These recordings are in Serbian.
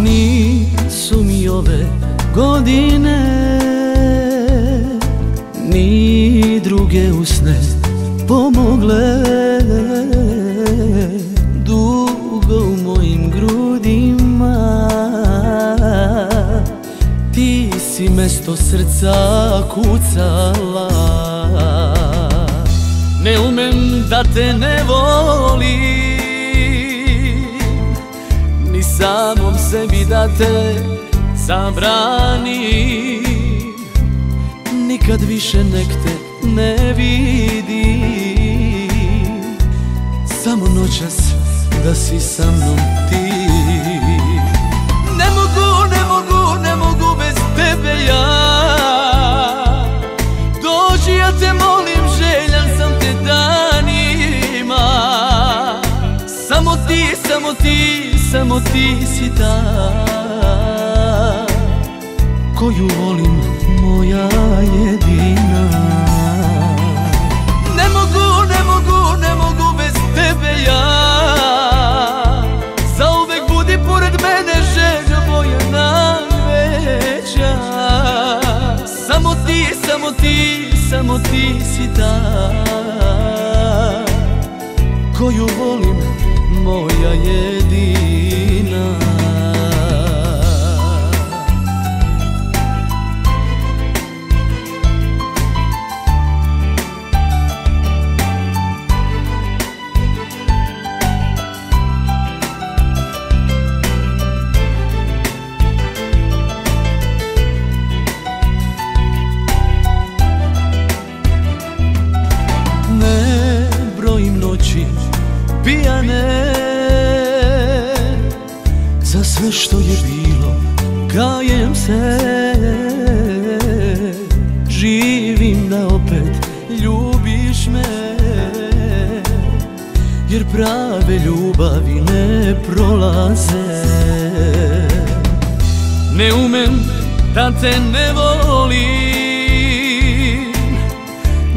Nisu mi ove godine ni druge usne pomogle. Dugo u mojim grudima ti si mesto srca kucala. Ne umem da te ne volim, ni samom sebi da te zabranim. Nikad više nek te ne vidim, samo noćas da si sa mnom ti. Ne mogu, ne mogu, ne mogu bez tebe ja. Dođi, ja te molim, željan sam te danima. Samo ti, samo ti, samo ti si ta koju volim, moja jedina. Ne mogu, ne mogu, ne mogu bez tebe ja. Zauvek budi pored mene, željo moja najveća. Samo ti, samo ti, samo ti si ta koju volim, moja jedina. Pijane za sve što je bilo, kajem se. Živim da opet ljubiš me, jer prave ljubavi ne prolaze. Ne umem da te ne volim,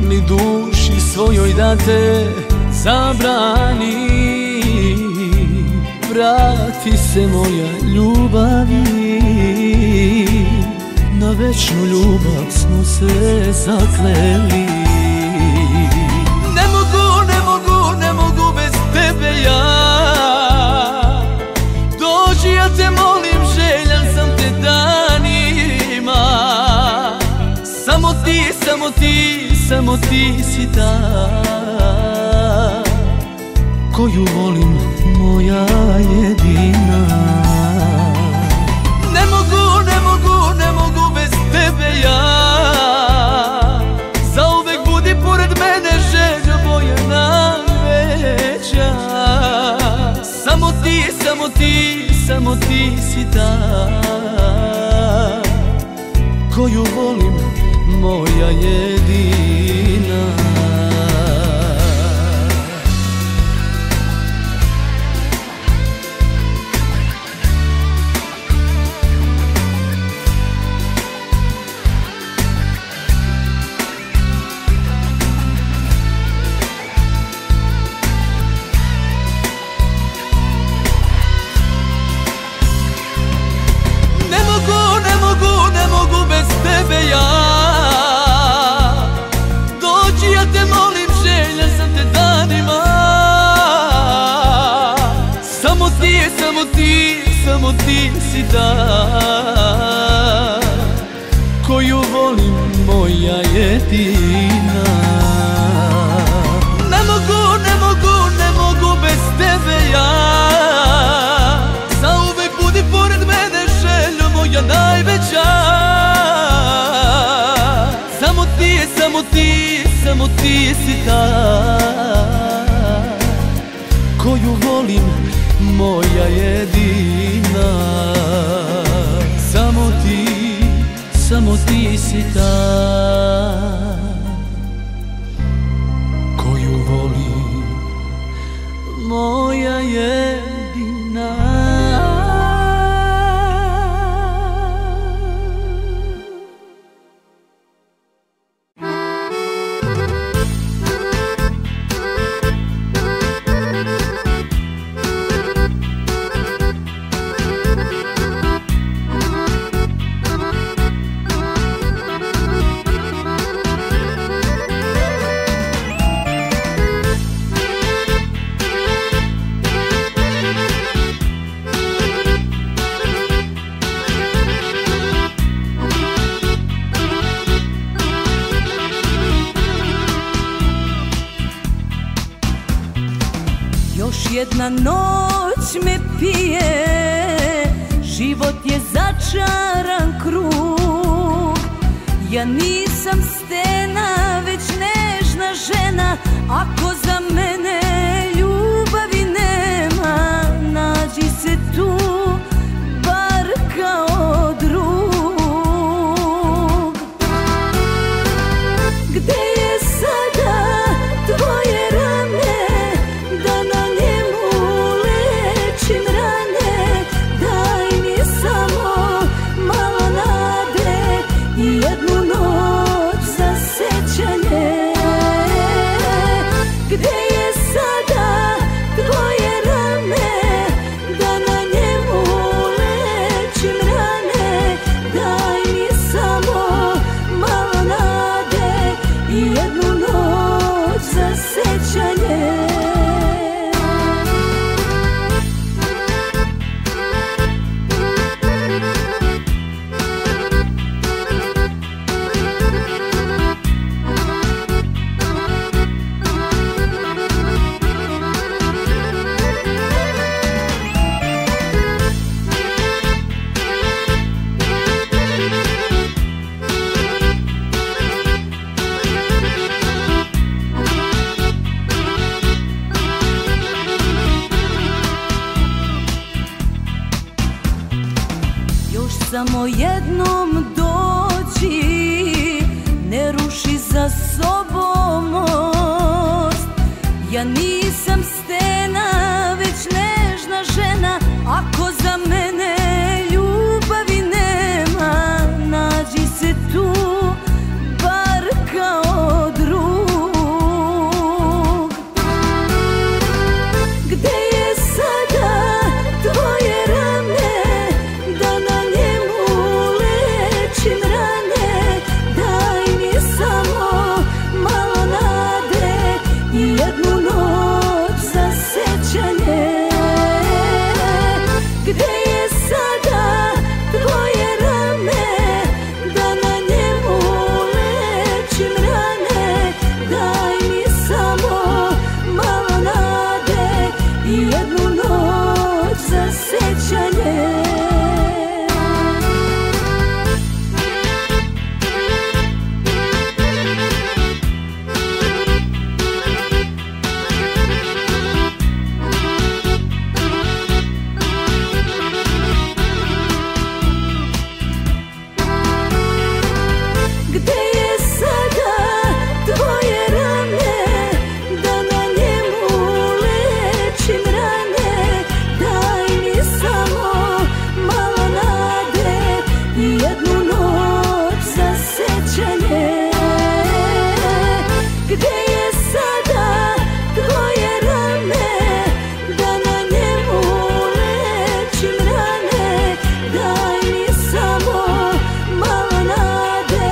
ni duši svojoj da te zabrani. Vrati se moja ljubavi, na večnu ljubav smo se zakleli. Ne mogu, ne mogu, ne mogu bez tebe ja. Dođi, ja te molim, željan sam te danima. Samo ti, samo ti, samo ti si ta koju volim, moja jedina. Ne mogu, ne mogu, ne mogu bez tebe ja. Zauvek budi pored mene, željo moja najveća. Samo ti, samo ti, samo ti si ta koju volim, moja jedina. Ja. Dođi, ja te molim, željan sam te danima. Samo ti, samo ti, samo ti si ta koju volim, moja jedina. Ne mogu, ne mogu, ne mogu bez tebe ja. Zauvek budi pored mene, željo moja najveća. Samo ti, samo ti, samo ti si ta koju volim, moja jedina. Samo ti si ta koju volim, moja jedina. Crna noć me pije, život je začaran krug. Ja nisam stena, već nežna žena. Ako za mene ljubavi nema, nađi se tu bar kao drug. Gde je sada tvoje rame, da na njemu lečim rane? Daj mi samo malo nade i jednu noć za sećanje. Gde je sada tvoje rame, da na njemu lečim rane? Daj mi samo malo nade i jednu noć za sećanje. Samo jednom doći, ne ruši za sobom most. Ja nisam stena, već nežna žena. Ako za mene ljubavi nema, nađi se tu bar kao drug. Gde je sada tvoje rame, da na njemu lečim rane? Daj mi samo malo nade i jednu noć za sećanje. Gde je sada tvoje rame, da na njemu lečim rane? Daj mi samo malo nade i jednu noć za sećanje. Gde je sada tvoje rame, da na njemu lečim rane? Daj mi samo malo nade i jednu noć za sećanje. Gde je sada tvoje rame, da na njemu lečim rane? Daj mi samo malo nade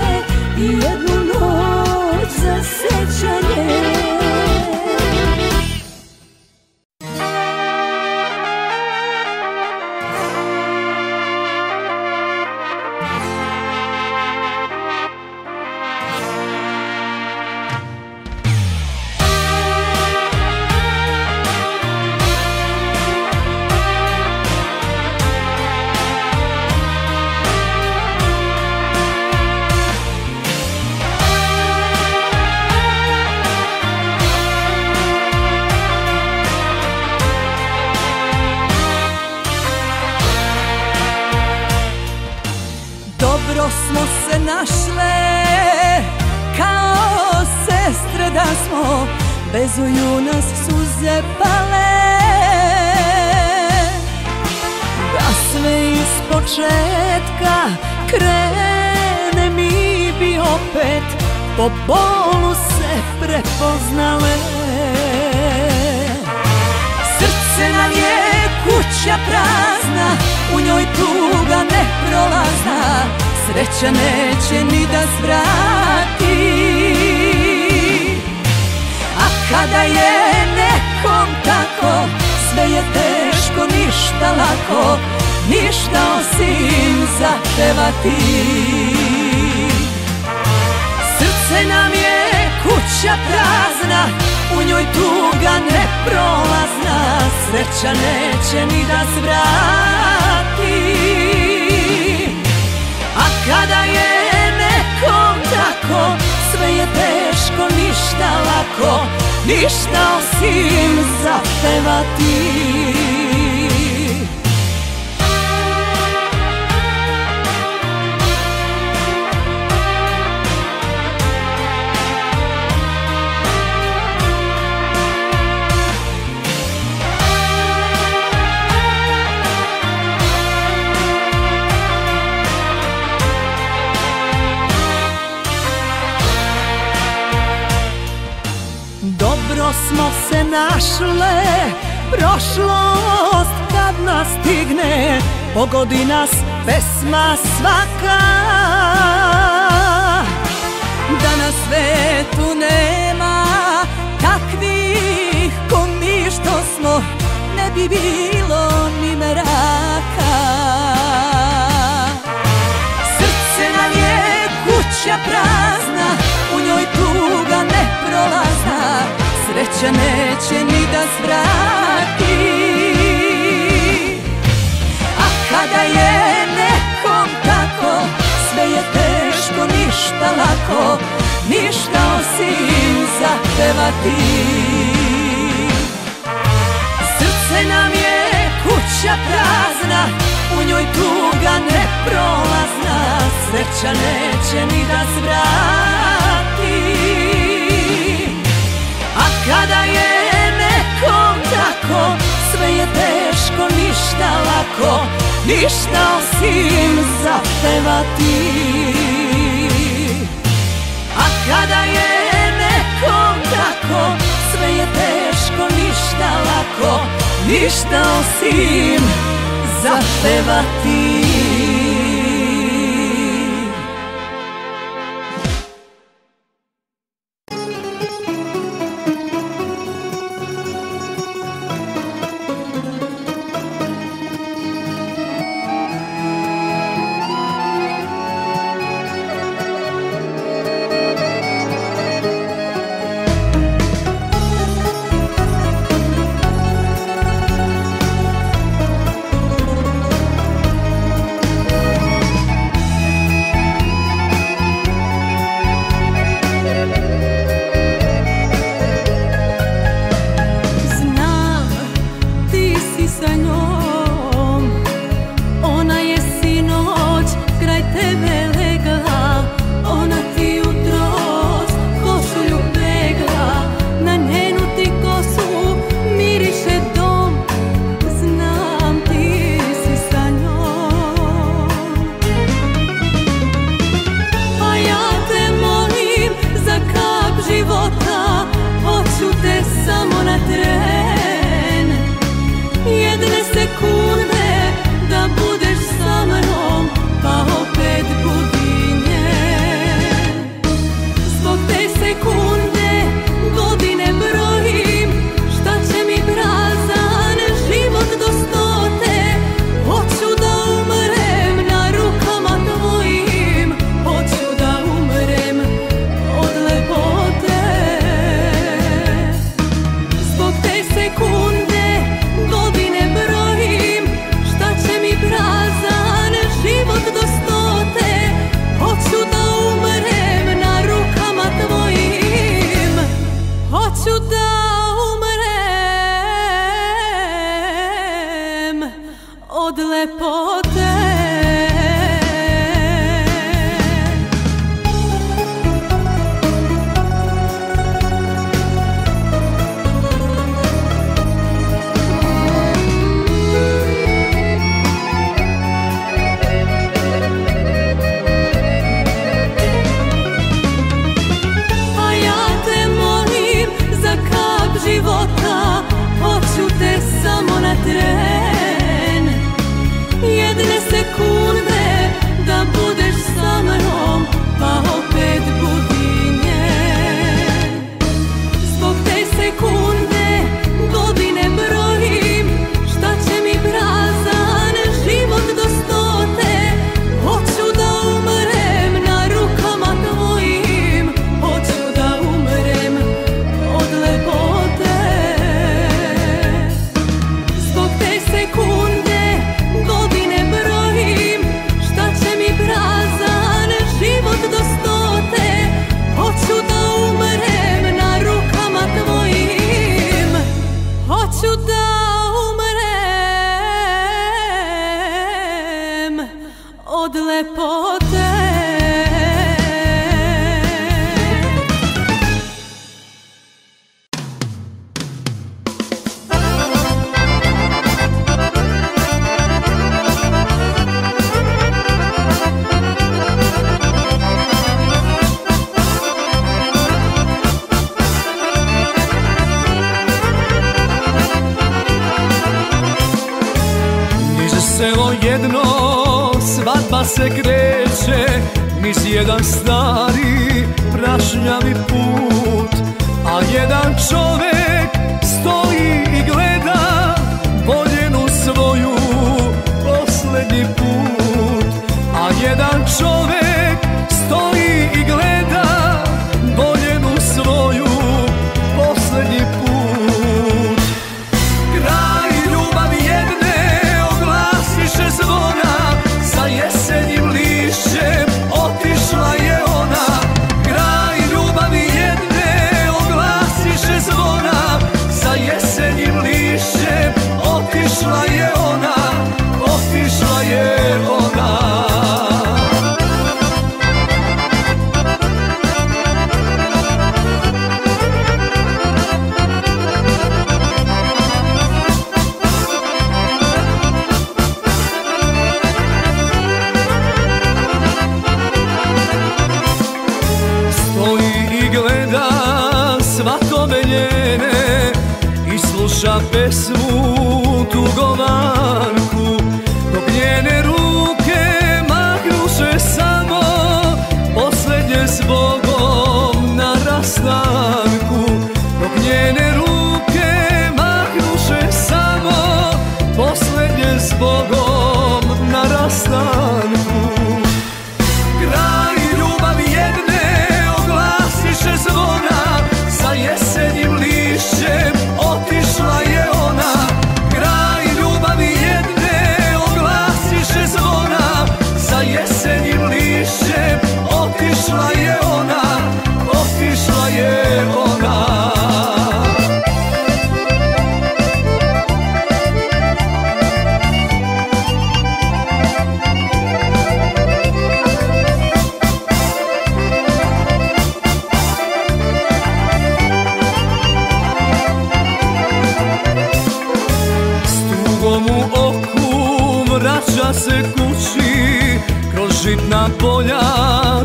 i jednu noć za sećanje. Dobro smo se našle, kao sestre da smo, vezuju nas suze pale. Da sve ispočetka krene, mi bi opet po bolu se prepoznale. Srce nam je kuća prazna, u njoj tuga neprolazna, sreća neće ni da svrati. A kada je nekom tako, sve je teško, ništa lako, ništa osim zapevati. Srce nam je kuća kuća prazna, u njoj tuga neprolazna, sreća neće ni da zvrati. A kada je nekom tako, sve je teško, ništa lako, ništa osim zapevati. Dobro smo se našle, prošlost kad nas stigne, pogodi nas pesma svaka. Da na svetu nema takvih ko mi što smo, ne bi bilo ni meraka. Srce nam je kuća prazna, u njoj tuga neprolazna, sreća neće ni da zvrati. A kada je nekom tako, sve je teško, ništa lako, ništa osim zapevati. Srce nam je kuća prazna, u njoj tuga neprolazna, sreća neće ni da zvrati. A kada je nekom tako, sve je teško, ništa lako, ništa osim zapevati. A kada je nekom tako, sve je teško, ništa lako, ništa osim zapevati. od lepote. Selo jedno, svadba se kreće niz jedan stari prašnjavi put, a jedan čovek stoji i gleda voljenu svoju posljednji put, a jedan čovek stoji i gleda voljenu svoju posljednji put. Kraj ljubavi jedne oglasiše zvona, za jesenjim lišćem otišla je ona. Kraj ljubavi jedne oglasiše zvona, za jesenjim lišćem otišla je ona, otišla je ona. Svatove njene i sluša pesmu tugovanku, dok njene ruke mahnuše samo posljednje s Bogom na rastanku, dok njene ruke mahnuše samo posljednje s Bogom na rastanku. Kraj ljubavi jedne oglasiše zvona, za jesenjim lišćem otišla je ona. Kraj ljubavi jedne oglasiše zvona, za jesenjim lišćem otišla je ona, otišla je ona. U oku vraća se kući, kroz žitna polja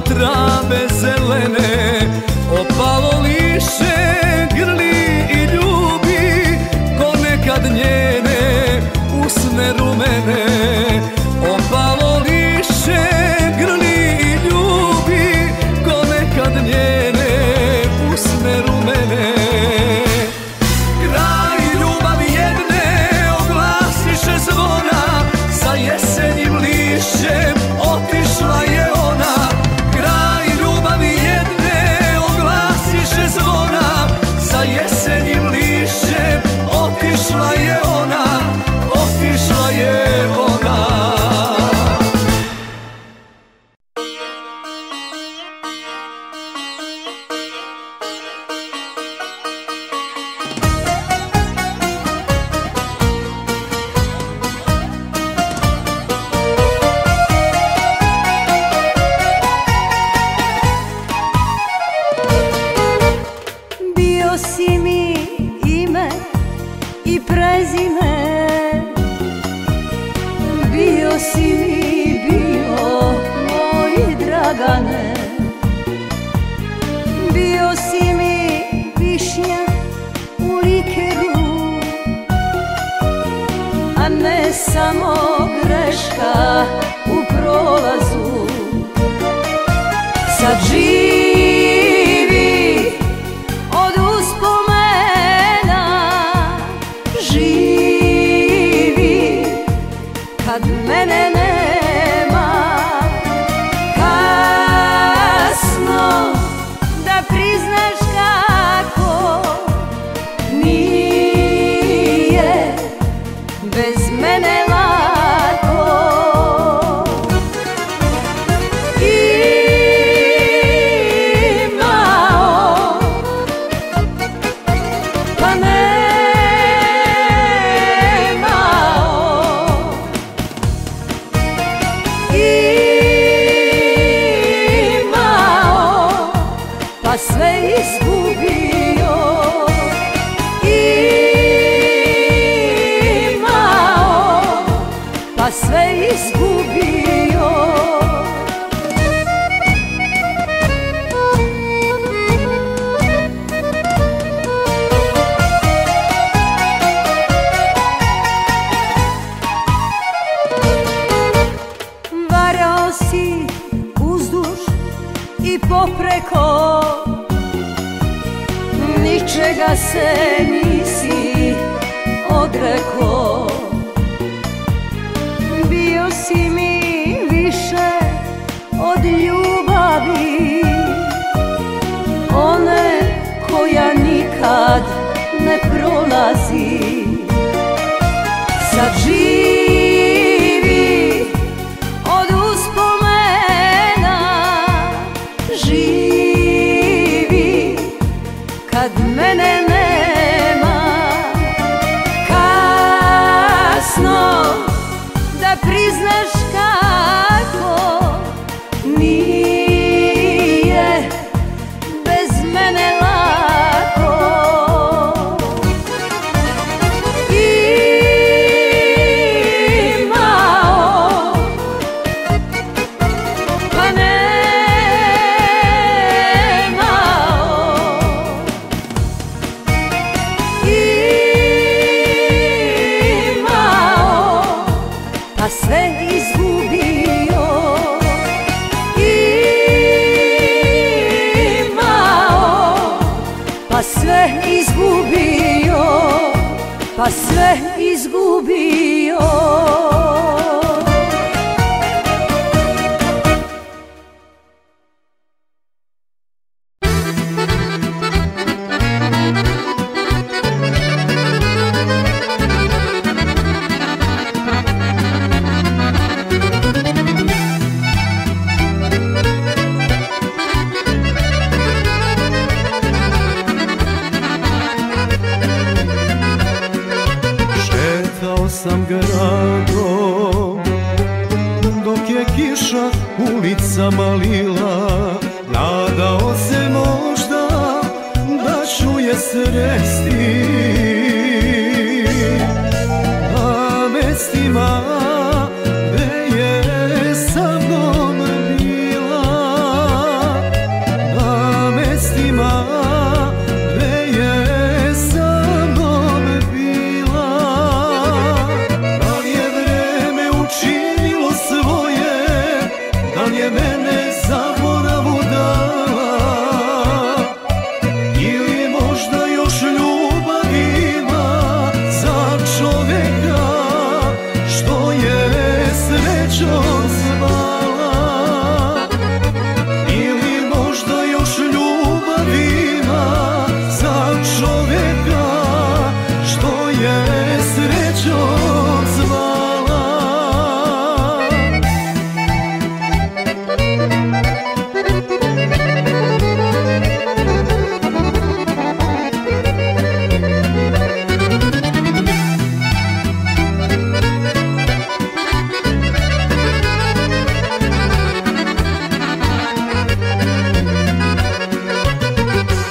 trave zelene, opalo lišće grli i ljubi, ko nekad njene usne rumene. Opalo lišće grli i ljubi, ko nekad njene usne rumene. Zvona, za jesenjim lišćem otišla je ona. Kraj ljubavi jedne oglasiše zvona, za jesenjim lišćem otišla je ona, otišla je ona. Bio si mi višnja u likeru, a ne samo greška u prolazu. Sad živi od uspomena, živi kad mene nema. Kasno da priznaš kako nije bez mene lako. popreko, ničega se nisi odreko. Bio si mi više od ljubavi, one koja nikad ne prolazi. Sad živi od uspomena, živi kad mene nema. Kasno da priznaš kako nije bez mene lako. Imao pa nemao, imao pa sve izgubio. Imao pa sve izgubio, pa sve izgubio. Šetao sam gradom dok je kiša ulicama lila, nadao se možda da ću je sresti. Na mestima gde je sa mnom bila, na mestima gde je sa mnom bila. Da li je vreme učinilo svoje, da li je mene zaboravu dala, ili možda još ljubav ima za čoveka što je srećom zvala, ili možda još ljubav ima za čoveka što je srećom zvala.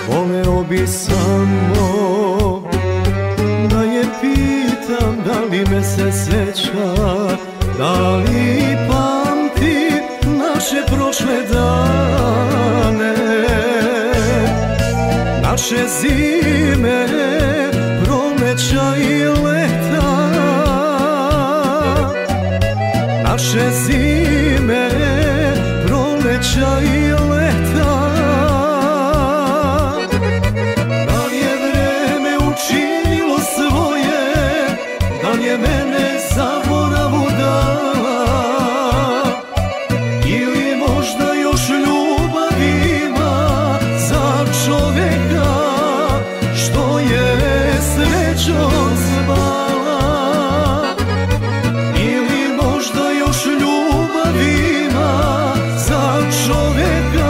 Voleo bi samo da je pitam da li me se seća, da li pamti naše prošle dane, naše zime, proleća i leta, naše zime, proleća i leta. Da li je vreme učinilo svoje, da li je mene zaboravu dala, ili možda još ljubav ima za čoveka što je srećom zvala, ili možda još ljubav ima za čoveka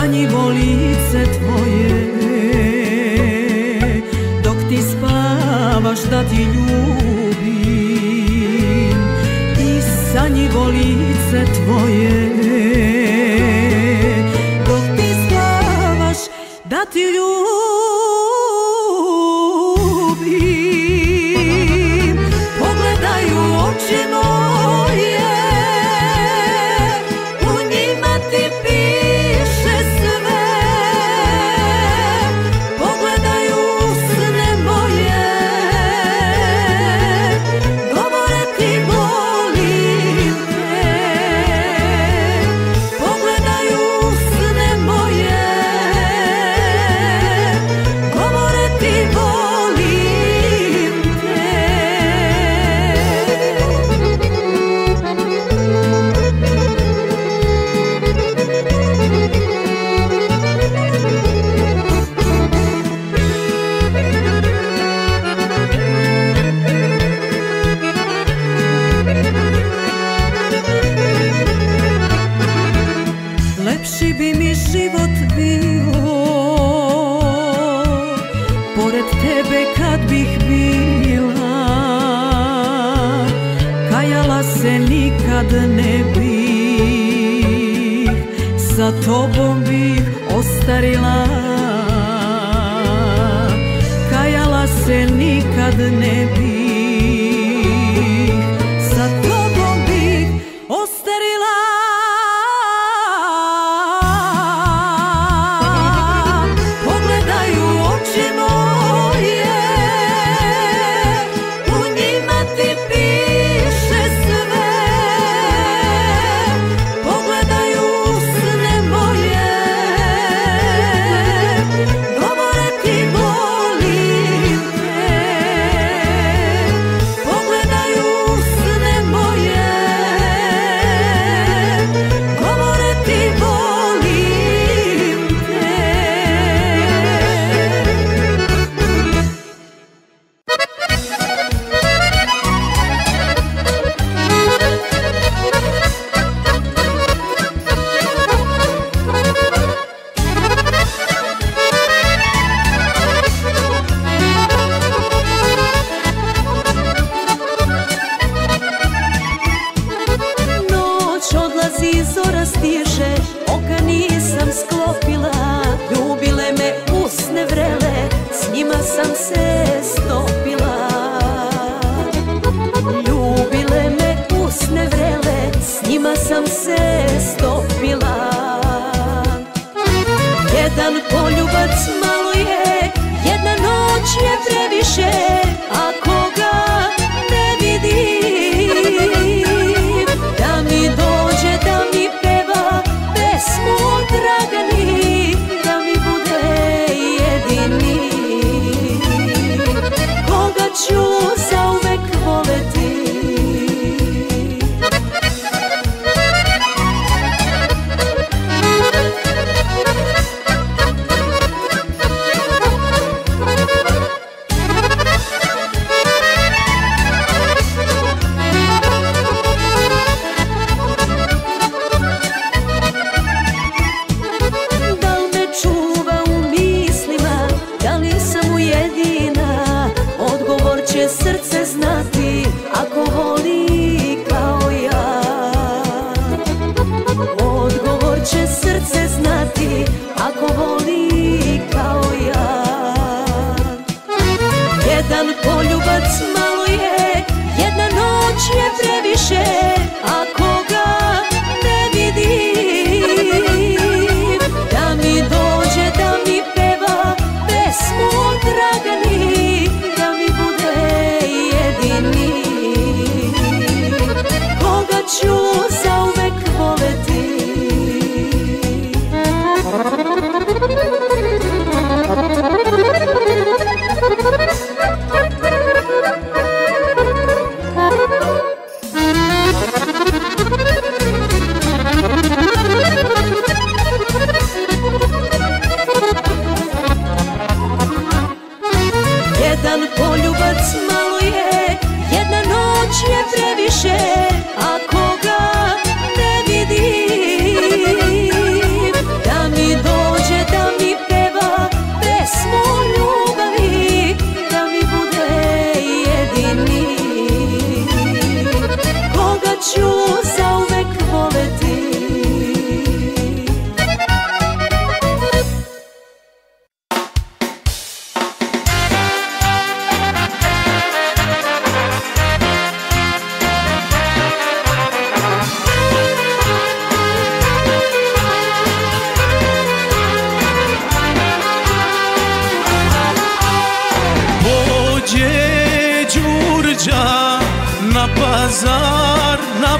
sanjivo lice tvoje, dok ti spavaš da ti ljubim. I sanjivo lice tvoje, dok ti spavaš da ti ljubim. Pogledaj u oči moje, u njima ti piše sve. Pogledaj u sne moje, govore ti volim te. Pogledaj u sne moje, govore ti volim te. Lepši bi mi život bio pored tebe kad bih bila. Kajala se nikad ne bih, sa tobom bih ostarila. Kajala se nikad ne bih, sa tobom bih ostarila. Pogledaj u oči moje, u njima ti piše sve. Pogledaj u sne moje, govore ti volim te. Pogledaj u sne moje, govore ti volim te. Noć odlazi, zora stiže, oka nisam sklopila. Ljubile me usne vrele, s njima sam se stopila. Ljubile me usne vrele, s njima sam se stopila. Jedan poljubac malo je, jedna noć je previše, ako ga ne vidim. Da mi dođe, da mi peva pesmu o Dragani, da mi bude jedini. Koga ću zauvek voleti.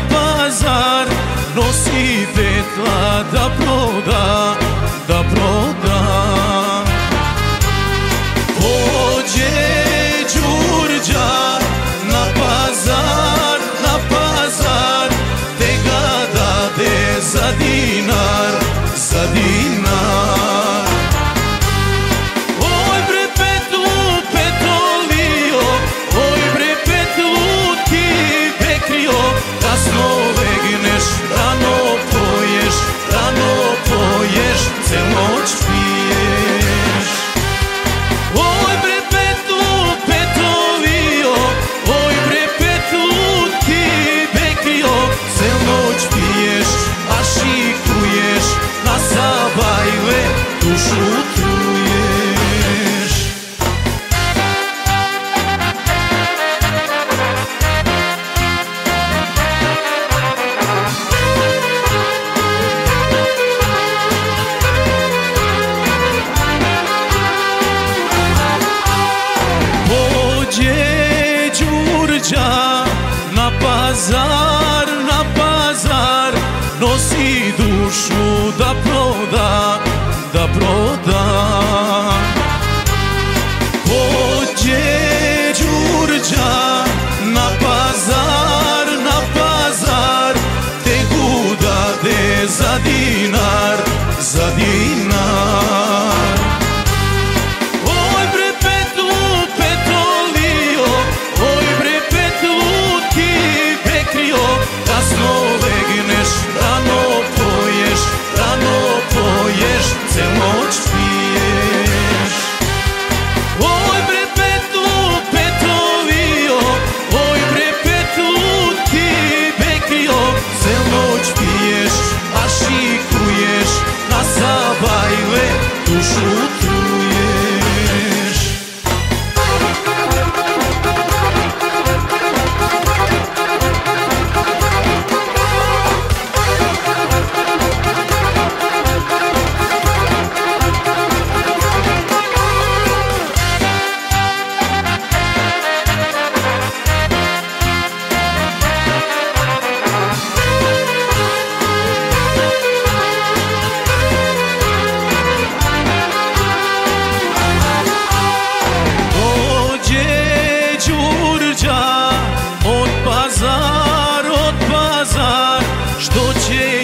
pazar nosi petla da proda, da proda. Pođe Đurđa na pazar, te ga dade za dinar, za dinar. Oj bre petlu, petolio, oj bre petlu ti bekrio, kasno legneš, rano poješ, cel noć piješ. Oj bre petlu, petolio, oj bre petlu ti bekrio, cel noć piješ, a šikuješ, na zabajle dušu truješ. Pođe Đurđa na pazar, nosi dušu da proda, da proda. Pođe Đurđa na pazar, te gudade za dinar, za dinar. Oj bre petlu, petolio, oj bre petlu ti bekrio, kasno legneš, rano poješ, cel noć piješ. Oj bre petlu, petolio, oj bre petlu ti bekrio, cel noć piješ, a šikuješ, na zabajle dušu truješ.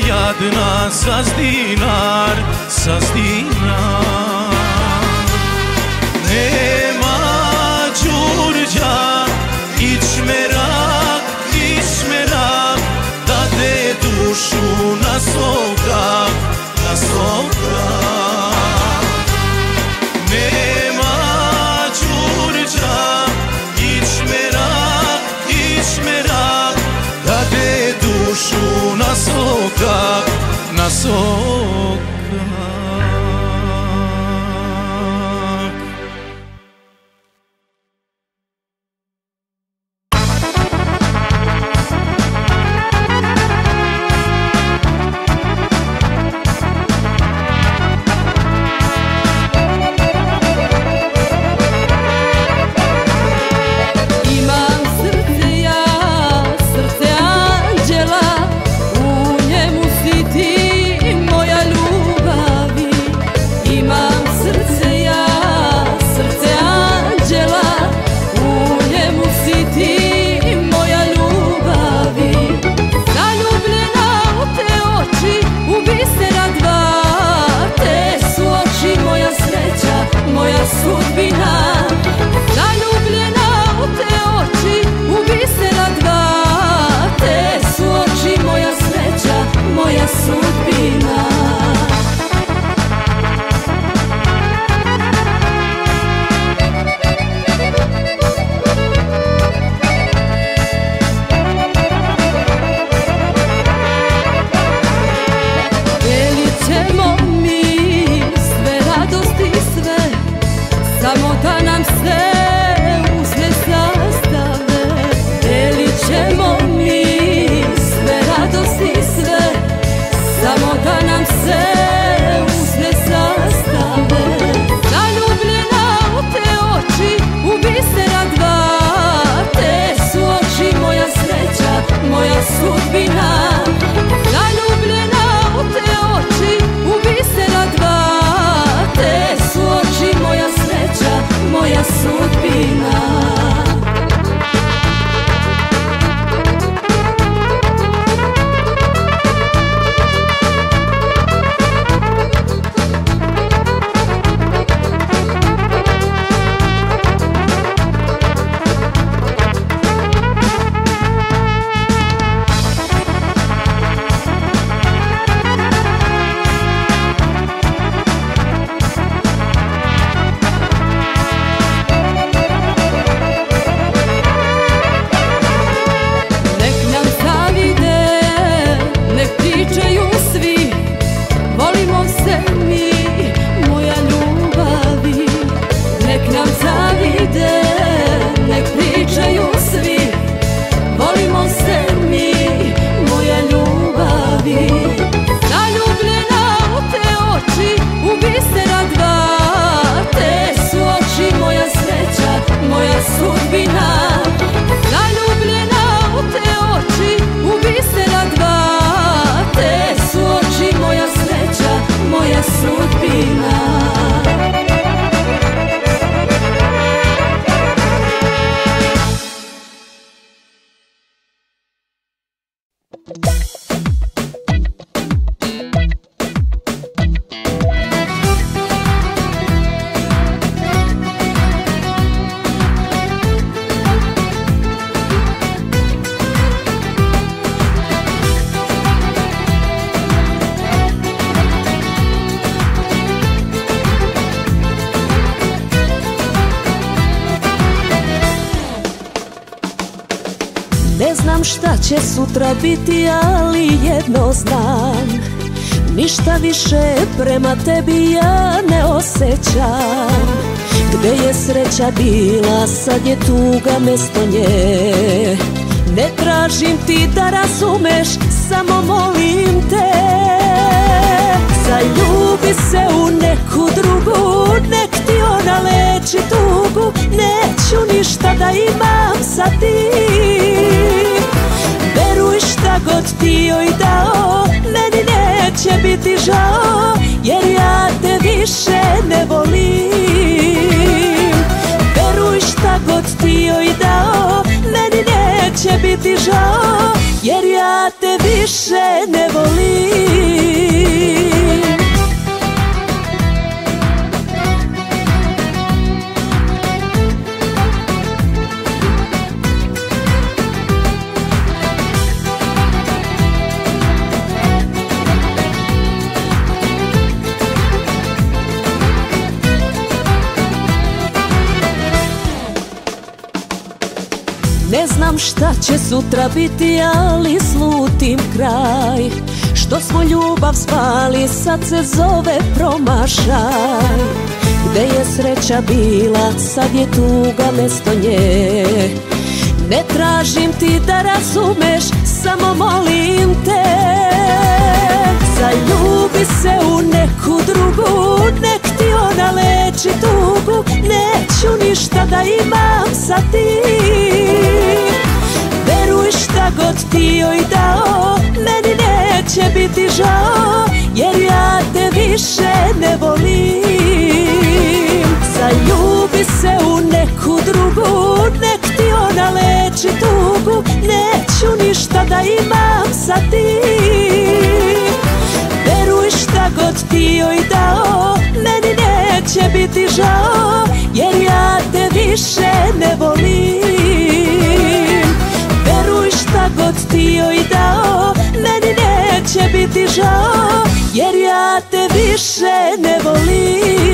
Jadna sa dinar, sa dinar. Nema Đurđa, ičmerak, dade dušu na sokak, na sokak. Nema Đurđa, ičmerak, dade dušu na sokak, na sokak. Srce anđela, u njemu si ti moja ljubav. šta će sutra biti, ali jedno znam, ništa više prema tebi ja ne osjećam. Gde je sreća bila, sad je tuga mesto nje. Ne tražim ti da razumeš, samo molim te, zaljubi se u neku drugu, nek ti ona leči tugu. Neću ništa da imam sa tim, veruj šta god ti joj dao, meni neće biti žao, jer ja te više ne volim. Veruj šta god ti joj dao, meni neće biti žao, jer ja te više ne volim. Ne znam šta će sutra biti, ali slutim kraj. Što smo ljubav zvali, sad se zove promašaj. Gde je sreća bila, sad je tuga mesto nje. Ne tražim ti da razumeš, samo molim te, zaljubi se u neku drugu, nek ti ona leči tugu. Neću ništa da imam sa tim, veruj šta god ti joj dao, meni neće biti žao, jer ja te više ne volim. Zaljubi se u neku drugu, nek ti ona leči tugu. Neću ništa da imam sa tim, veruj šta god ti joj dao, meni neće biti žao, jer ja te više ne volim. Veruj šta god ti joj dao, meni neće biti žao, jer ja te više ne volim.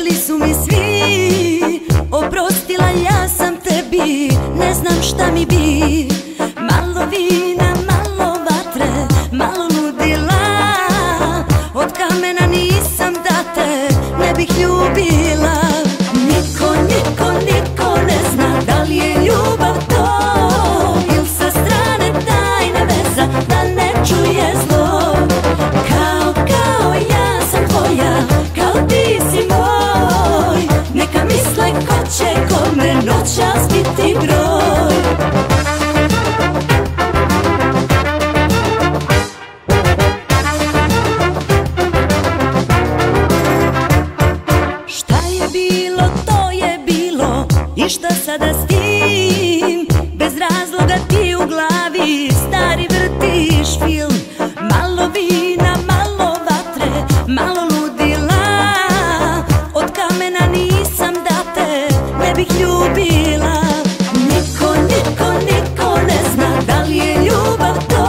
Rekli su mi svi, oprostila ja sam tebi, ne znam šta mi bi. Malo vina, malo vatre, malo ludila, od kamena nisam da te ne bih ljubila. Niko, niko, niko ne zna da li je ljubav to, il sa strane tajna veza da ne čuje zlo. Kao ja sam tvoja, kao ti si moj, neka misle ko će kome noćas biti broj. Šta je bilo, to je bilo, i šta sada s tim? Bez razloga ti u glavi stari vrtiš film. Malo vina, malo vatre, malo ludila, od kamena nisam da te ne bih ljubila. Niko, niko, niko ne zna da li je ljubav to,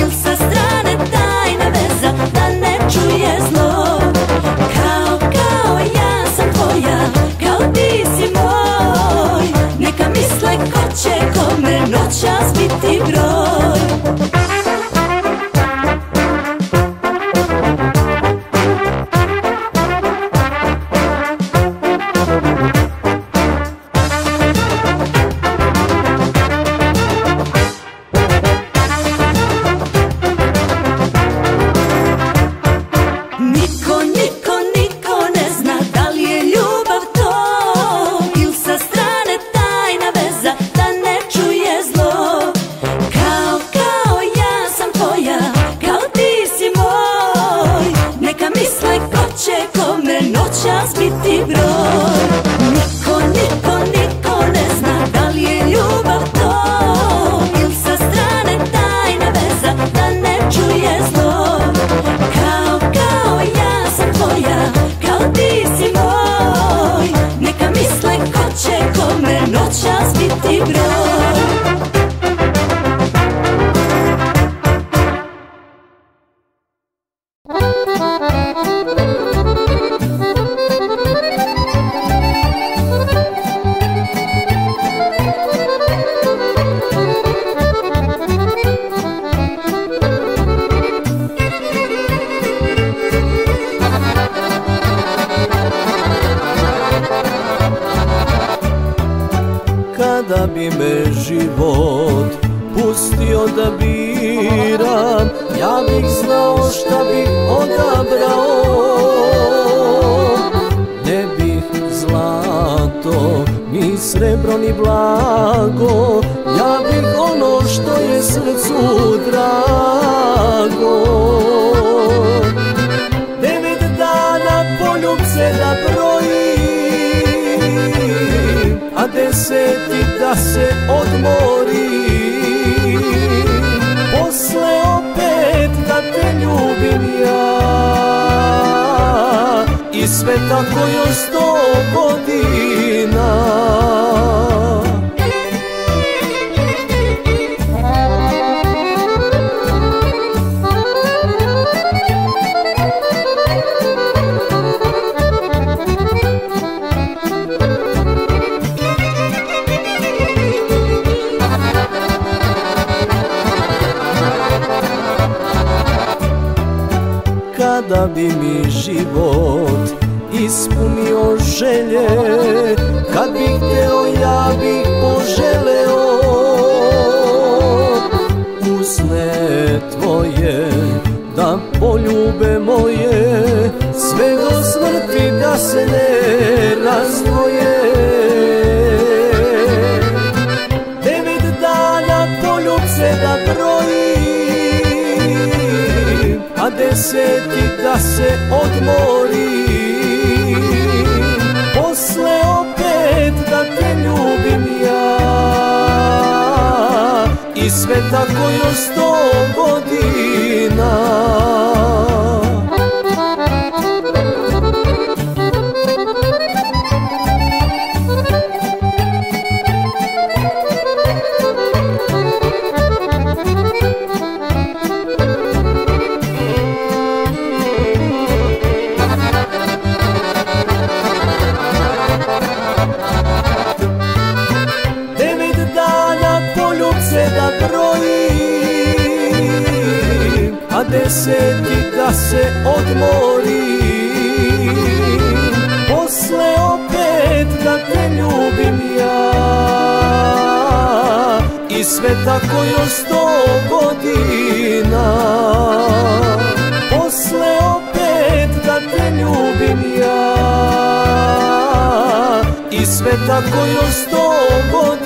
il sa strane tajna veza da ne čuje zlo. Kao ja sam tvoja, kao ti si moj, neka misle ko će kome noćas biti broj. Niko, niko, niko ne zna da li je ljubav to, il sa strane tajna veza da ne čuje zlo. Kao ja sam tvoja, kao ti si moj, neka misle ko će kome noćas biti broj. Niko, niko, niko ne zna da li je ljubav to, il sa strane tajna veza da ne čuje zlo. Kao ja sam tvoja, kao ti si moj, neka misle ko će kome noćas biti broj. Kada bi me život pustio da biram, ja bih znao šta bih odabrao. Ne bih zlato, ni srebro, ni blago, ja bih ono što je srcu drago. 9 dana poljubce da brojim, a 10. da se odmorim, posle opet da te ljubim ja, i sve tako još 100 godina. Kada bi mi život ispunio želje, kad bih hteo ja bih poželeo usne tvoje da poljube moje, sve do smrti da se ne razdvoje. 9 dana poljubce da brojim, a 10. da se odmorim, posle opet da te ljubim ja, i sve tako još 100 godina. 10 da se odmorim, posle opet da te ljubim ja. I sve tako još 100 godina, posle opet da te ljubim ja. I sve tako još 100 godina.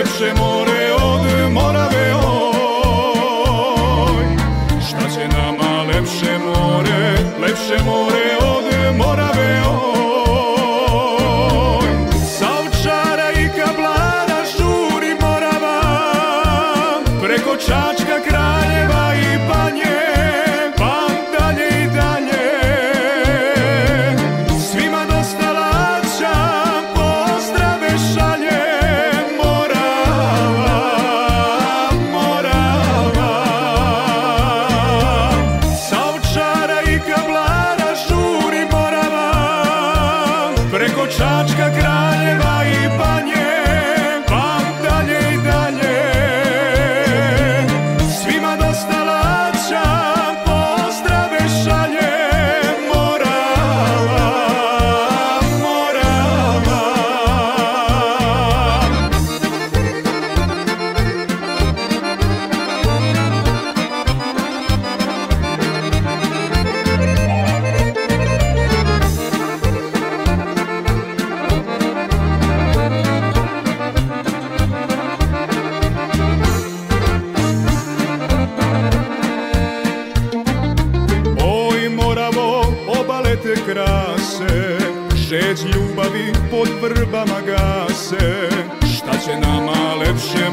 lepše more od Morave. pod vrbama gase. Šta će nama lepše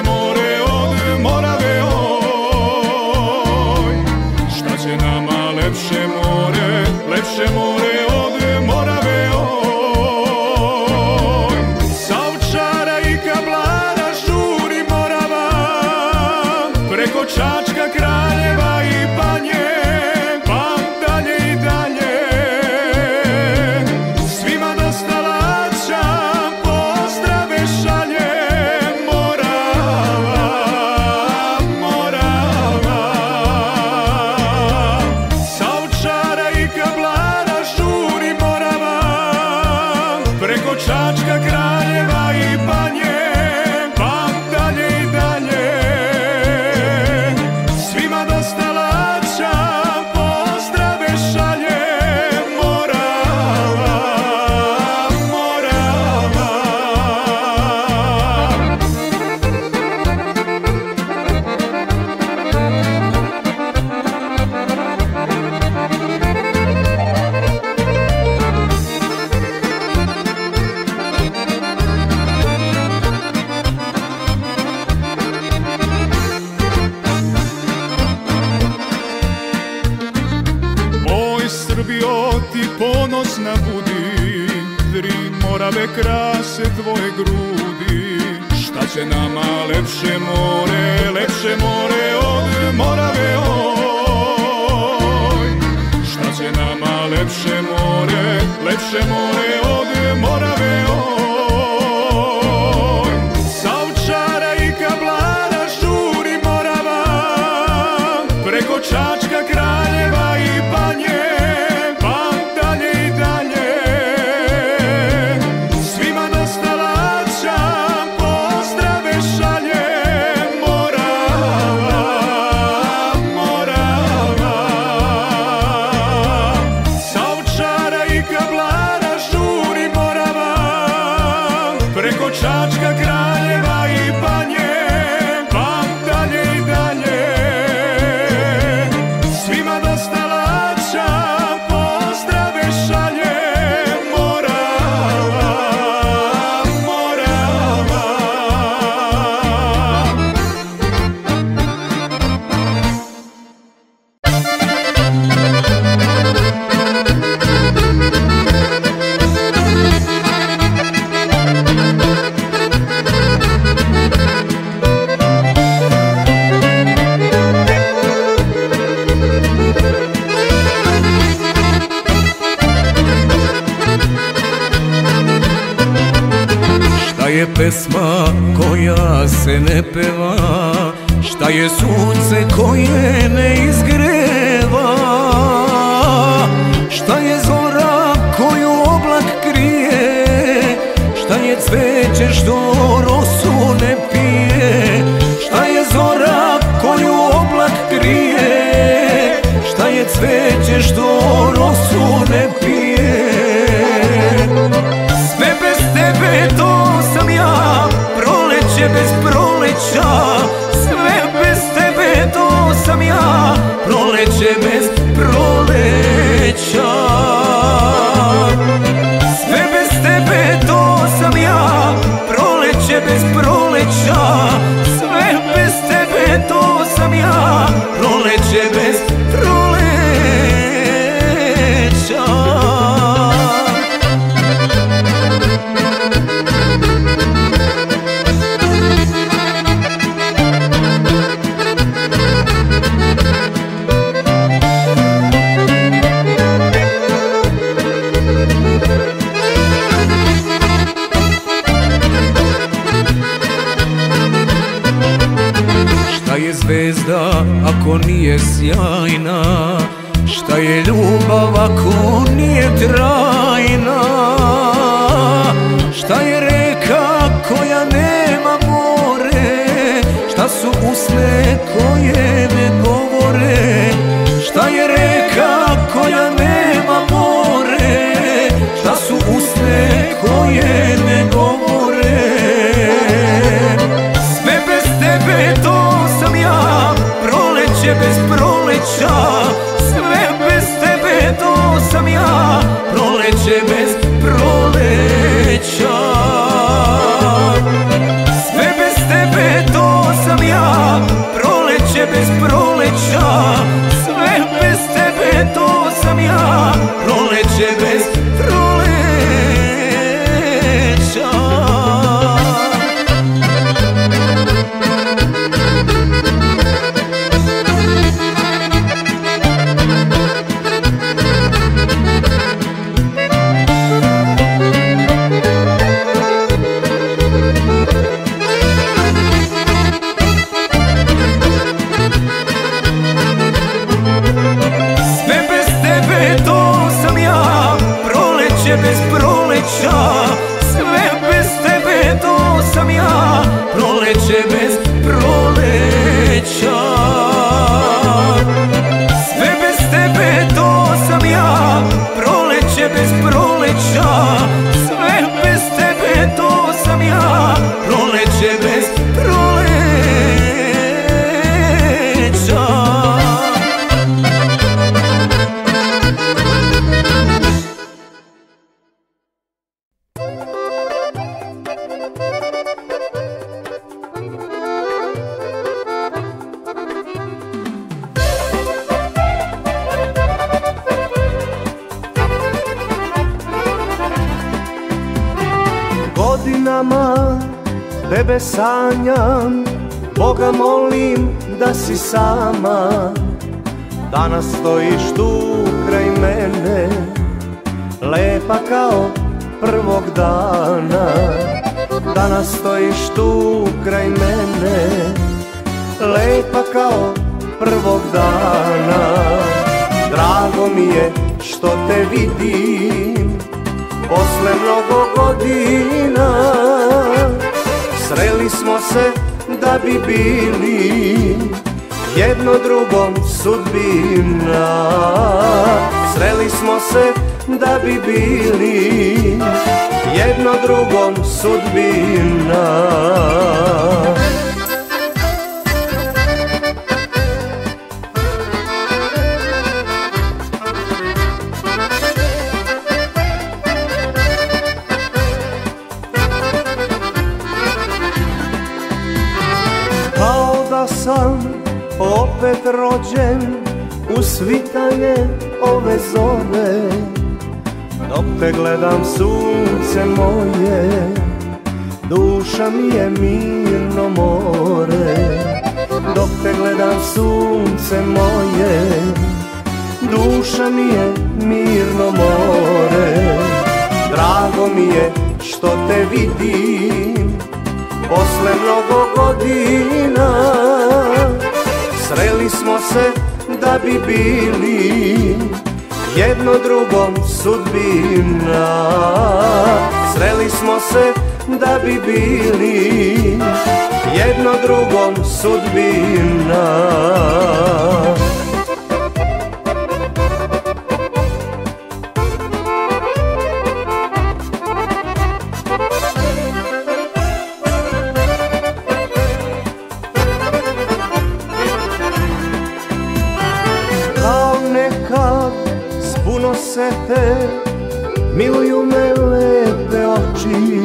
more od Morave, oj. Šta će nama lepše more od Morave, oj. Sa Ovčara i Kablara žuri Morava, preko Čačka, Kraljeva i Banje, pa dalje i dalje. Svima dosta laća, pozdrave šalje Morava, Morava. Sa Ovčara i Kablara žuri Morava, preko Čačka, Kraljeva i Banje, pa dalje i dalje. Svima dosta laća, pozdrave šalje Morava, Morava. Oj Srbijo, ti ponosna budi, tri Morave krase tvoje grudi. Šta će nama lepše more od Morave, oj. Šta će nama lepše more od Morave, oj. Sa Ovčara i Kablara žuri Morava, preko Čačka, Kraljeva i Banje, pa dalje i dalje. Svima dosta laća, pozdrave šalje Morava, Morava. Sa Ovčara i Kablara žuri Morava, preko Čačka, Kraljeva i Banje, pa dalje i dalje. Svima dosta laća, pozdrave šalje Morava, Morava. Šta je pesma koja se ne peva, šta je sunce koje ne izgreva, šta je zora koju oblak krije, šta je cveće što rosu ne pije. Šta je zora koju oblak krije, šta je cveće što rosu ne pije. Sve bez tebe to sam ja, proleće bez proleća. Sve bez tebe to sam ja, proleće bez proleća. Sve bez tebe to sam ja, proleće bez proleća. Sve bez tebe to sam ja, proleće bez proleća. Šta je zvezda ako nije sjajna, šta je ljubav ako nije trajna, šta je reka koja nema more, šta su usne koje ne govore. Šta je reka koja nema more, šta su usne koje ne govore. Sve bez tebe to sam ja, proleće bez proleća. Sve bez tebe to sam ja, proleće bez proleća. Godinama tebe sanjam, Boga molim da si sama. Danas stojiš tu kraj mene, lepa kao prvog dana. Danas stojiš tu kraj mene, lepa kao prvog dana. Drago mi je što te vidim posle mnogo godina. Sreli smo se da bi bili jedno drugom sudbina. Sreli smo se da bi bili jedno drugom sudbina. Kao da sam opet rođen u svitanje ove zore, dok te gledam sunce moje, duša mi je mirno more. Dok te gledam sunce moje, duša mi je mirno more. Drago mi je što te vidim posle mnogo godina. Sreli smo se da bi bili jedno drugom sudbina. Sreli smo se da bi bili jedno drugom sudbina. S puno sete miluju me lepe oči,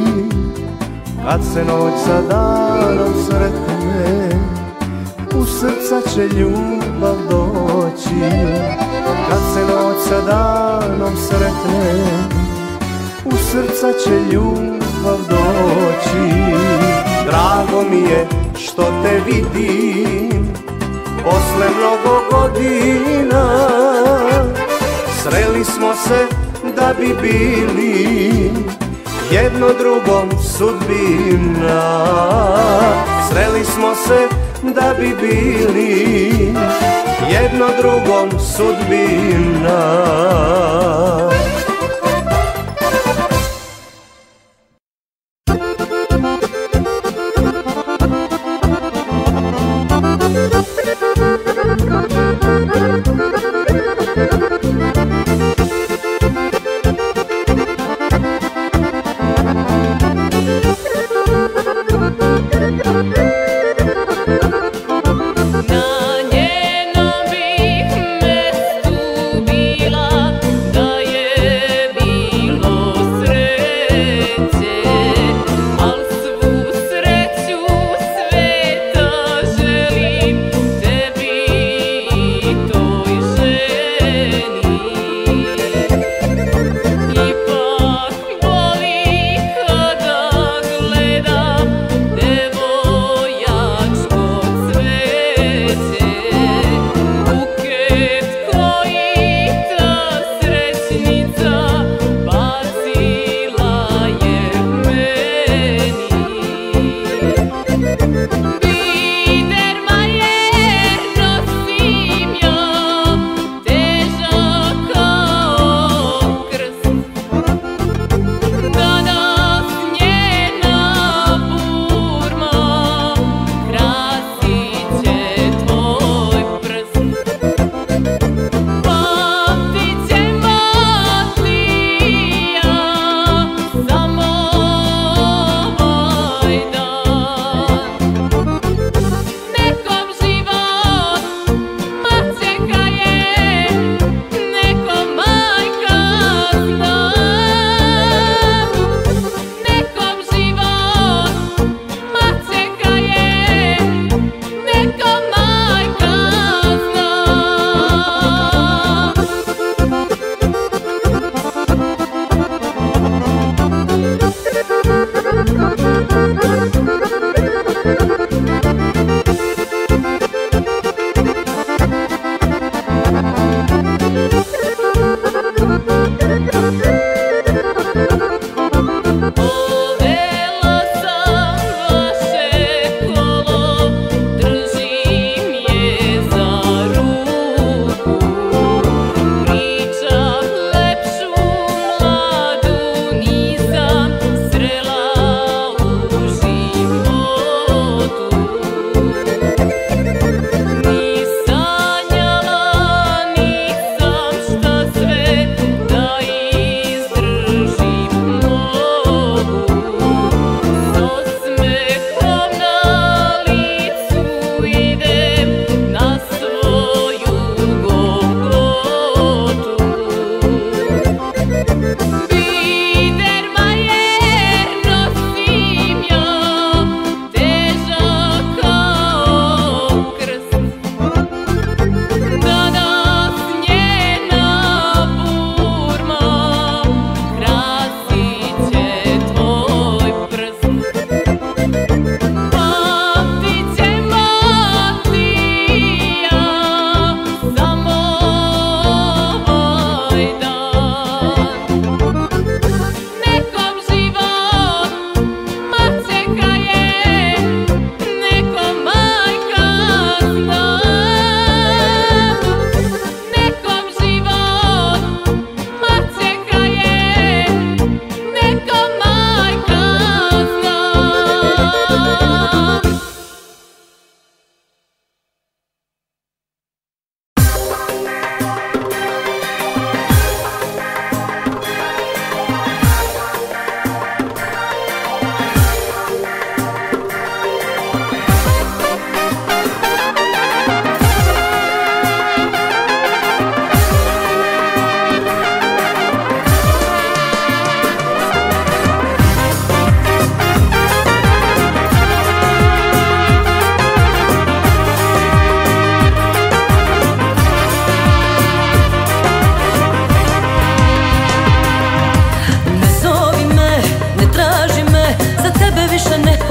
kad se noć sa danom sretne, u srca će ljubav doći. Kad se noć sa danom sretne, u srca će ljubav doći. Drago mi je što te vidim posle mnogo godina. Sreli smo se da bi bili jedno drugom sudbina. Sreli smo se da bi bili jedno drugom sudbina. Na njenom bih mestu bila, da je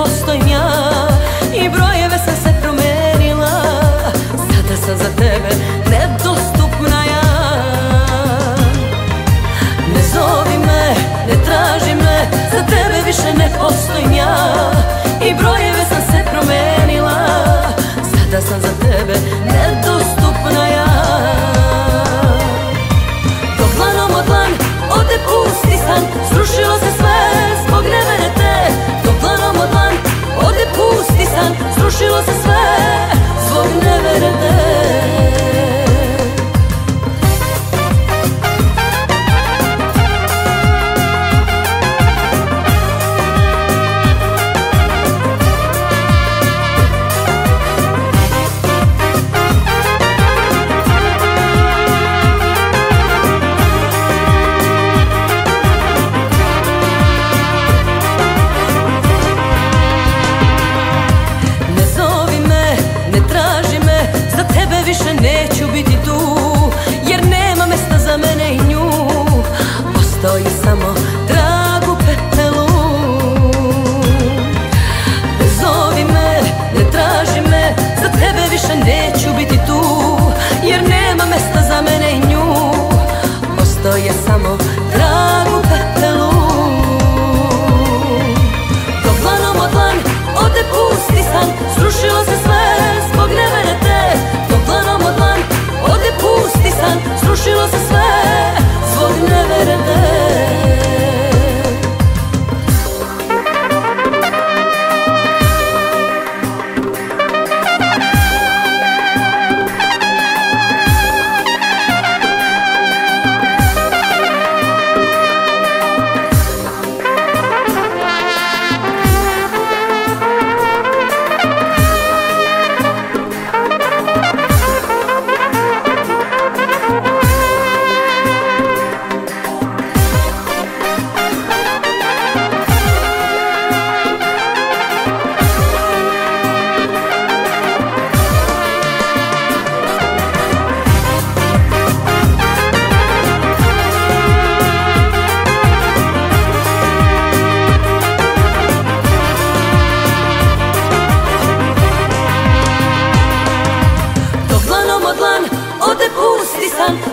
postojim ja. I brojeve sam se promenila, sada sam za tebe nedostupna ja. Ne zovi me, ne traži me, za tebe više ne postojim ja. I brojeve sam se promenila, sada sam za tebe nedostupna ja. Dok dlanom od dlan ode pusti san, srušilo se sve zbog nevere te. Dok dlanom od dlan ode pusti san, srušilo se sve zbog nevere te. Više neću biti tu, jer nema mesta za mene i nju. Ostao je samo trag u pepelu. Ne zovi me, ne traži me, za tebe više neću biti tu, jer nema mesta za mene i nju. Ostao je samo trag u pepelu. Dok dlanom od dlan ode pusti san, srušilo se sve zbog nevere te. Dlanom od dlan ode pusti san, srušilo se sve zbog nevere te.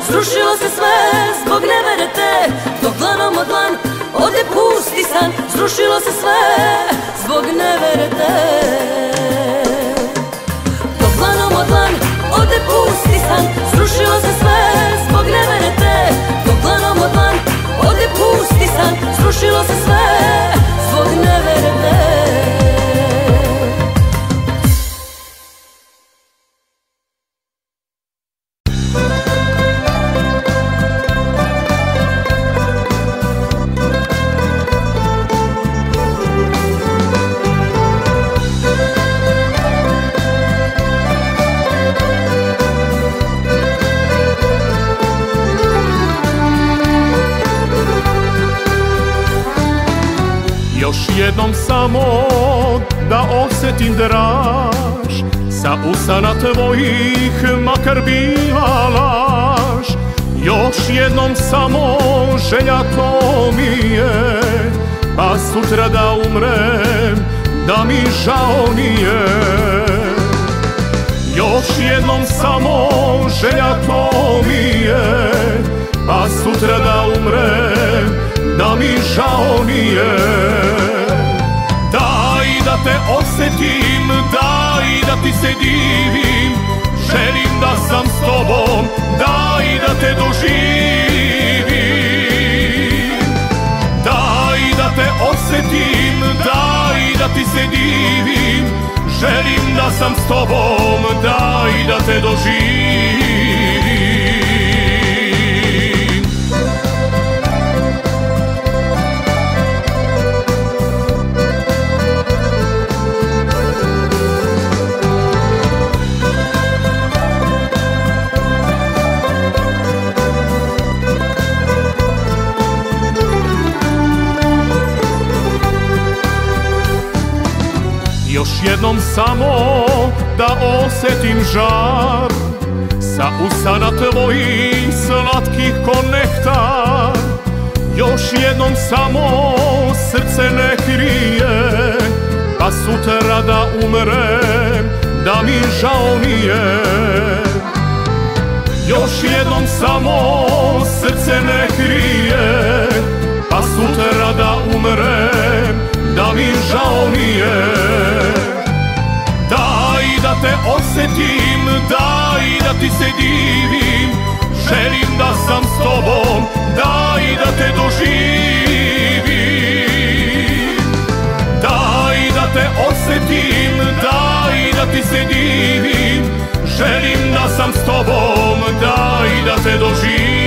Srušilo se sve zbog nevere te. Dok dlanom od dlan ode pusti san, srušilo se sve zbog nevere te. Dok dlanom od dlan ode pusti san, srušilo se sve zbog nevere te. Dok dlanom od dlan ode pusti san, srušilo se sve zbog nevere te. Jednom samo da osjetim draž sa usana tvojih, makar bila laž. Još jednom samo želja to mi je, pa sutra da umrem, da mi žao nije. Još jednom samo želja to mi je, pa sutra da umrem, da mi žao nije. Daj da te osjetim, daj da ti se divim, želim da sam s tobom, daj da te doživim. Daj da te osjetim, daj da ti se divim, želim da sam s tobom, daj da te doživim. Još jednom samo da osjetim žar sa usana tvojih slatkih ko nektar. Još jednom samo srce ne krije, pa pa sutra da umrem, da mi žao nije. Još jednom samo srce ne krije, pa sutra da umrem, da mi žao nije. Daj da te osjetim, daj da ti se divim, želim da sam s tobom, daj da te doživim. Daj da te osjetim, daj da ti se divim, želim da sam s tobom, daj da te doživim.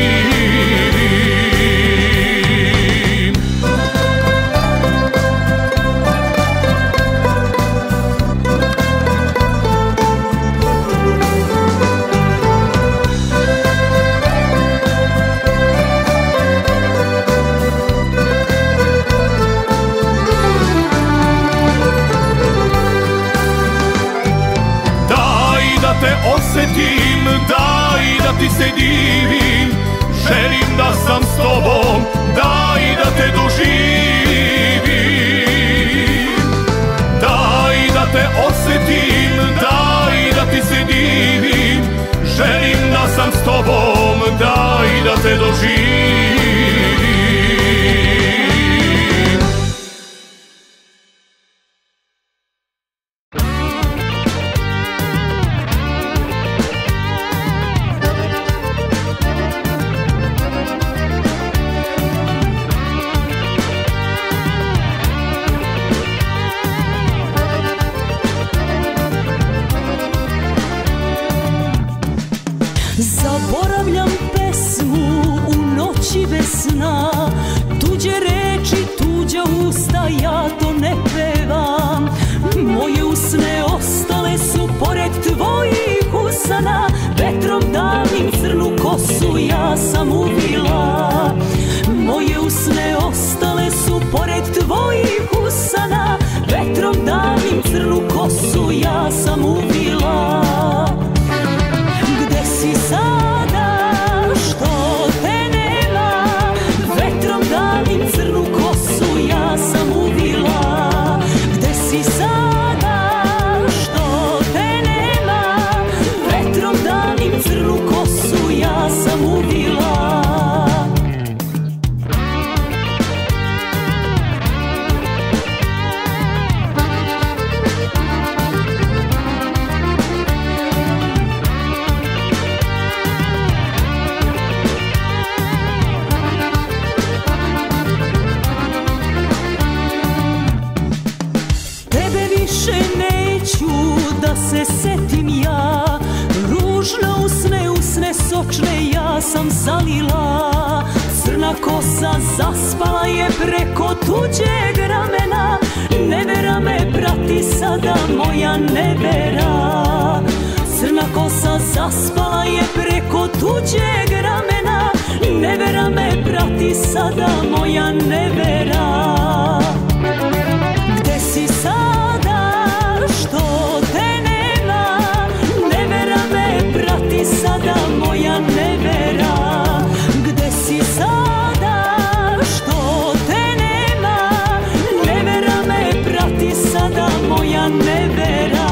Osjetim, daj da ti se divim, želim da sam s tobom, daj da te doživim. Daj da te osjetim, daj da ti se divim, želim da sam s tobom, daj da te doživim. Zaboravljam pesmu u noći bez sna, tuđe reči, tuđa usta, ja to ne pevam. Moje usne ostale su pored tvojih usana, vetrom davnim crnu kosu ja sam uvila. Moje usne ostale su pored tvojih usana, vetrom davnim crnu kosu ja sam uvila. Gde si sada, što te nema, vetrom davnim crnu kosu ja sam uvila. Gde si sada, što te nema, vetrom davnim crnu kosu ja sam uvila. Da se setim ja, ružno usne sočne ja sam zalila. Crna kosa zaspala je preko tuđeg ramena, nevera me prati sada, moja nevera. Crna kosa zaspala je preko tuđeg ramena, nevera me prati sada, moja nevera. Gde si sada, što te nema, nevera me prati sada, moja nevera. Gde si sada, što te nema, nevera me prati sada, moja nevera.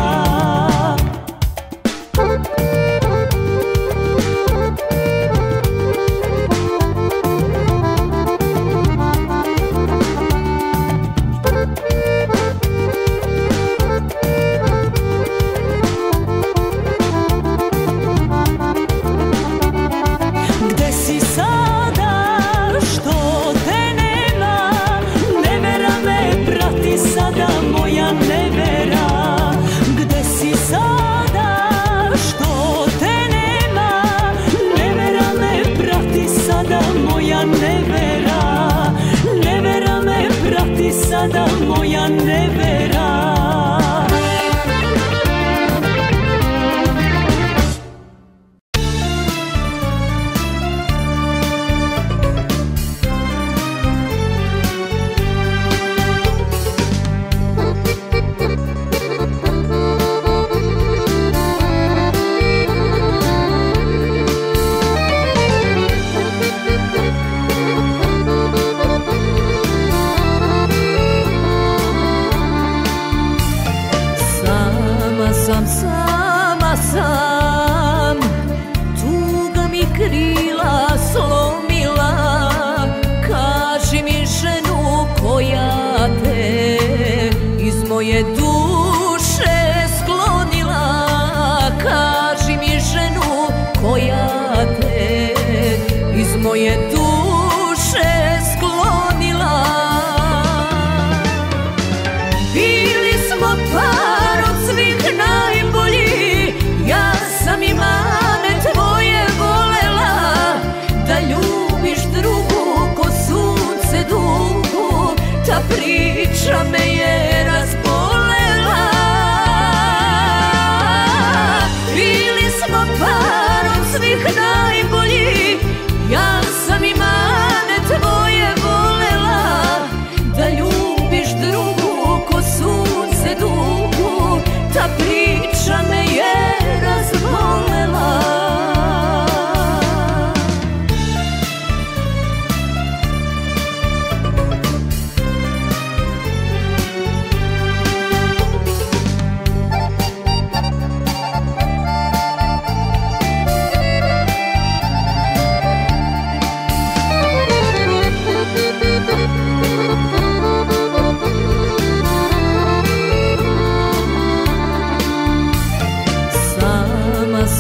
Sada moja nevera,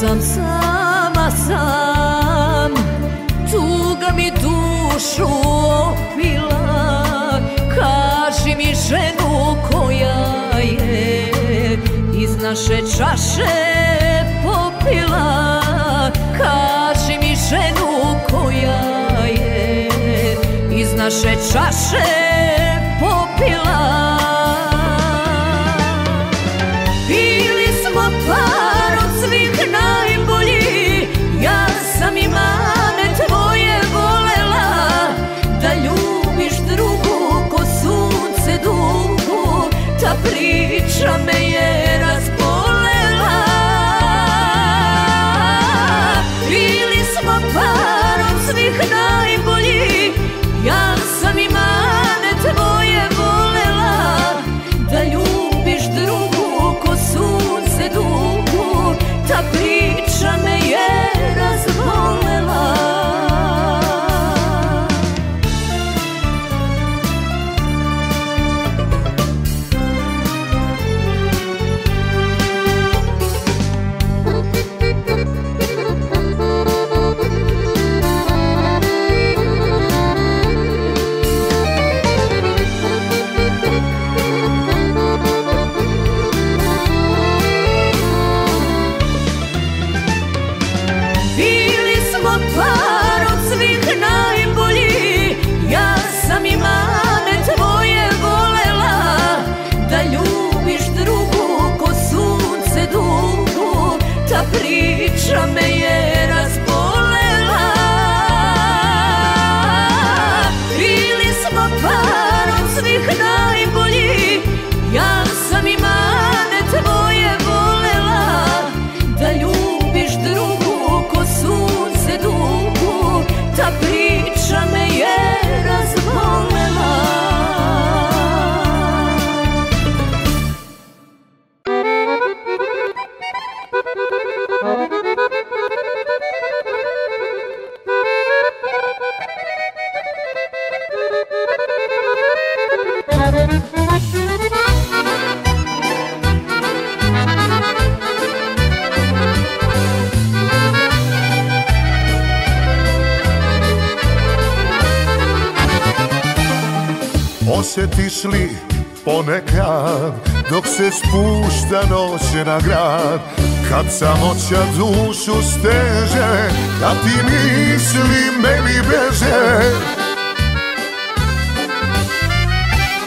sam sama sam, tuga mi dušu opila. Kaži mi ženu koja je iz naše čaše popila. Kaži mi ženu koja je iz naše čaše popila. Bili smo par od svih najbolji, ja sam i mane tvoje volela. Da ljubiš drugu ko sunce dugu, ta priča me je razbolela. Bili smo par od svih najbolji, ja sam i mane tvoje volela. Da ljubiš drugu ko sunce dugu, ta priča me je razbolela. Priča me je razbolela. Bili smo par od svih najbolji, ja sam i mane tvoje volela. Da ljubiš drugu ko sunce dugu, ta priča me je razbolela. Osjetiš li ponekad dok se spušta noć na grad, kad samoća dušu steže, kad ti misli meni beže?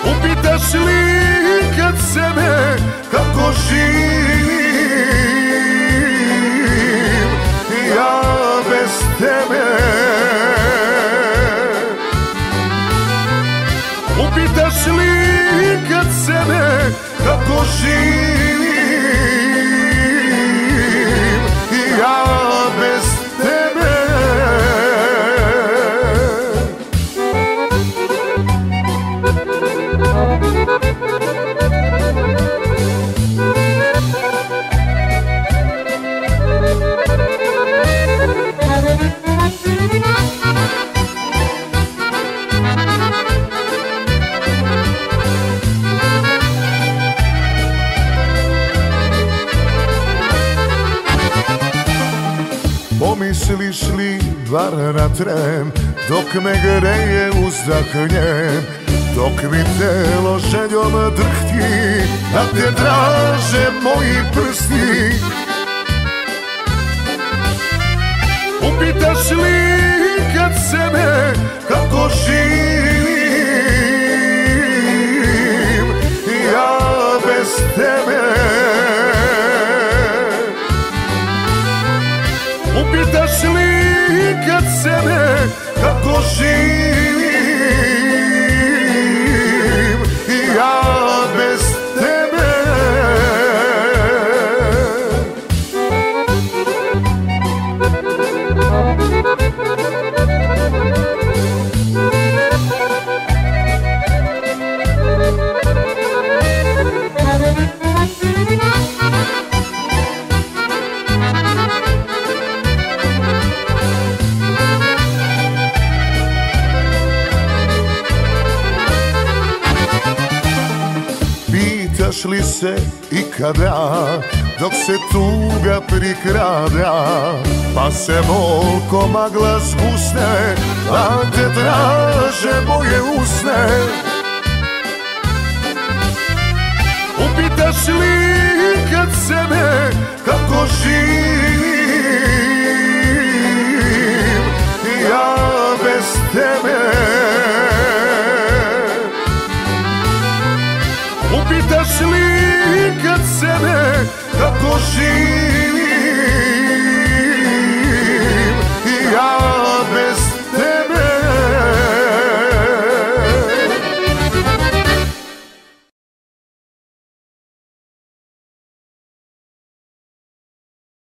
Upitaš li kad sebe kako živim ja bez tebe? Upitaš li kad sebe kako živim ja bez tebe? Pomisliš li bar na tren dok me greje uzdah njen, dok mi telo željom drhti, da te draže moji prsti? Upitaš li kad sebe kako živim ja bez tebe? Upitaš li kad sebe kako živim ja bez tebe? Sjećaš li se ikada dok se tuga prikrada, pa se bol ko magla zgusne, da te traže moje usne? Upitaš li kad sebe kako živim ja bez tebe? Upitaš li kad sebe kako živim